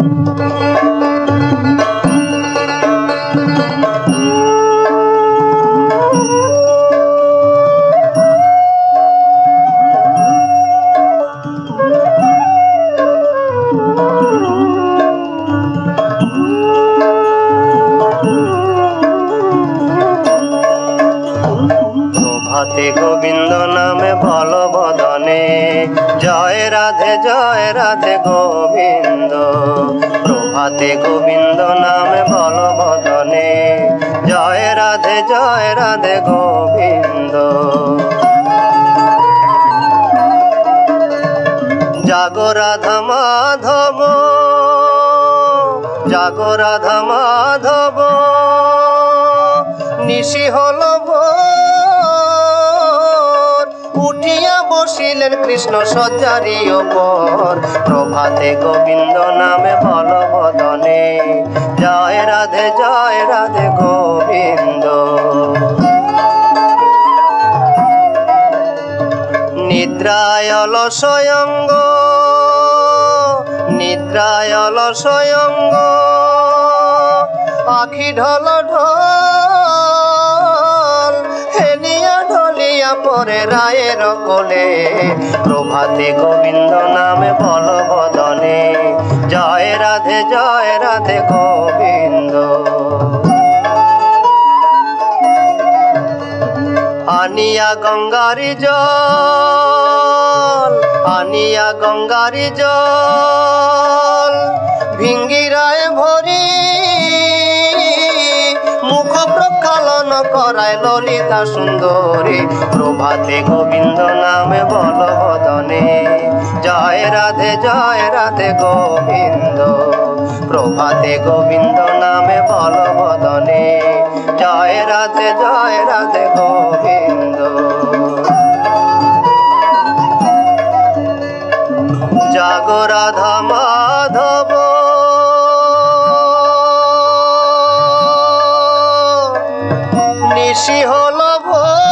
প্রভাতে গোবিন্দ নামে বল বদনে, জয় রাধে গোবিন্দ। প্রভাতে গোবিন্দ নামে বল বদনে, জয় রাধে গোবিন্দ। জাগো রাধা মাধব, জাগো রাধা মাধব, নিশি হলো ভোর, উঠিয়া বসিলেন কৃষ্ণ শয্যারি ওপর। প্রভাতে গোবিন্দ নামে বল বদনে, জয় রাধে গোবিন্দ। নিদ্রায় অলসয়ঙ্গ, নিদ্রায় অলসয়ঙ্গ, আখি ঢল ঢল, হেলিয়া ঢলিয়া পরে রায়ের কোলে। প্রভাতে গোবিন্দ নামে বল বদনে, জয় রাধে গোবিন্দ। আনিয়া গঙ্গারি জল, আনিয়া গঙ্গারি জল, ভিঙ্গিরায় ভরি, মুখ প্রক্ষালন করায় ললিতা সুন্দরী। প্রভাতে গোবিন্দ নামে বল বদনে, জয় রাধে গোবিন্দ। প্রভাতে গোবিন্দ নামে বল বদনে, জয় রাধে গোবিন্দ। জাগো রাধা মাধব, নিশি হলো ভোর,